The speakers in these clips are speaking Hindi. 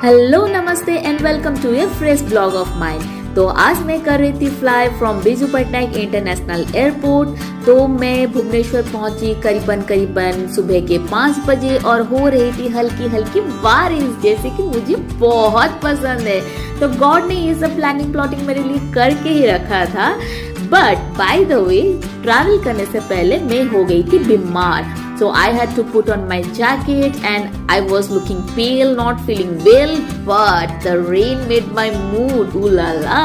Hello namaste and welcome to a fresh blog of mind. तो आज मैं कर रही थी fly from Biju Patnaik international airport. तो मैं भुवनेश्वर पहुंची करीबन सुबह के 5 बजे और हो रही थी हल्की हल्की बारिश, जैसे कि मुझे बहुत पसंद है। तो गॉड ने ये सब प्लानिंग प्लॉटिंग मेरे लिए करके ही रखा था। But by the way, travel करने से पहले मैं हो गई थी बीमार। So I had to put on my jacket and I was looking pale, not feeling well, but the rain made my mood, ooh la la.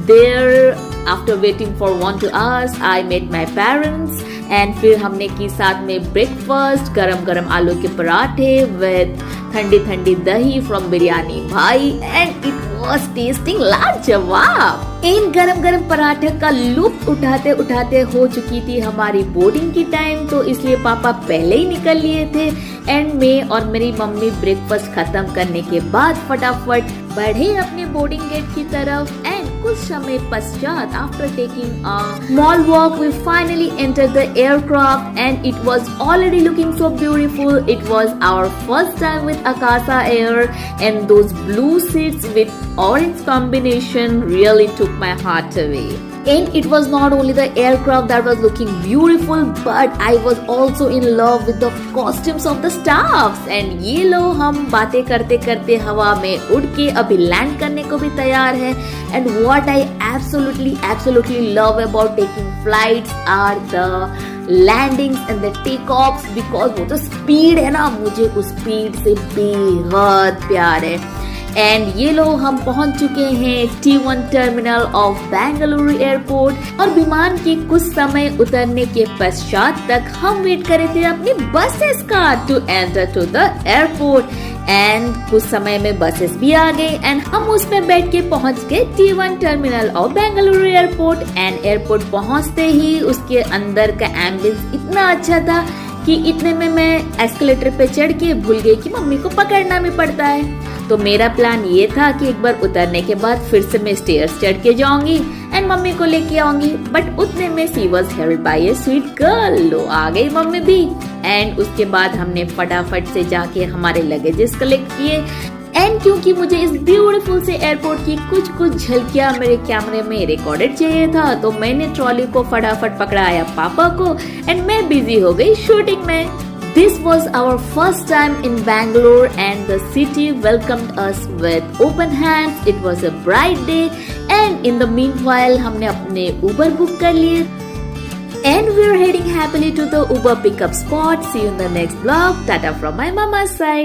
There, after waiting for 1-2 hours, I met my parents and फिर हमने की साथ में ब्रेकफास्ट, गरम गरम आलू के पराठे with ठंडी ठंडी दही from बिरयानी भाई, and it was tasting लाजवाब। इन गरम गरम पराठे का लुत्फ उठाते उठाते हो चुकी थी हमारी बोर्डिंग की टाइम, तो इसलिए पापा पहले ही निकल लिए थे एंड मैं और मेरी मम्मी ब्रेकफास्ट खत्म करने के बाद फटाफट बढ़े अपने बोर्डिंग गेट की तरफ। एंड कुछ समय पश्चात, after taking a small walk, we finally entered the aircraft and it was already looking so beautiful. It was our first time with Akasa Air and those blue seats with orange combination really took my heart away. And it was not only the aircraft that was looking beautiful, but I was also in love with the costumes of the staffs. And ये लो हम बातें करते करते हवा में उड़ के अभी लैंड करने को भी तैयार है। And what I absolutely love about taking flights are the landings and the takeoffs, because वो तो स्पीड है ना, मुझे उस स्पीड से बेहद प्यार है। एंड ये लो हम पहुंच चुके हैं T1 terminal of Bengaluru airport और विमान के कुछ समय उतरने के पश्चात तक हम वेट कर रहे थे अपनी बसेस का to enter to the airport. And कुछ समय में बसेस भी आ गई एंड हम उसमें बैठ के पहुंच गए T1 terminal of Bengaluru airport. And airport पहुंचते ही उसके अंदर का एम्बियंस इतना अच्छा था कि इतने में मैं एस्केलेटर पे चढ़ के भूल गई कि मम्मी को पकड़ना भी पड़ता है। तो मेरा प्लान ये था कि एक बार उतरने के बाद फिर से मैं स्टेयर्स चढ़ के जाऊंगी एंड मम्मी को लेके आऊंगी। बट उतने में she was held by a sweet girl. लो आ गई मम्मी भी। एंड उसके बाद हमने फटाफट से जाके हमारे लगेजेस कलेक्ट किए। एंड क्योंकि मुझे इस ब्यूटीफुल से एयरपोर्ट की कुछ झलकियां मेरे कैमरे में रिकॉर्डेड चाहिए था, तो मैंने ट्रॉली को फटाफट पकड़ाया पापा को एंड मैं बिजी हो गई शूटिंग में। This was our first time in Bangalore and the city welcomed us with open hands. It was a bright day and in the meanwhile हमने अपने Uber बुक कर लिए and we're heading happily to the Uber pickup spot. See you in the next vlog. Tata from my mama's side.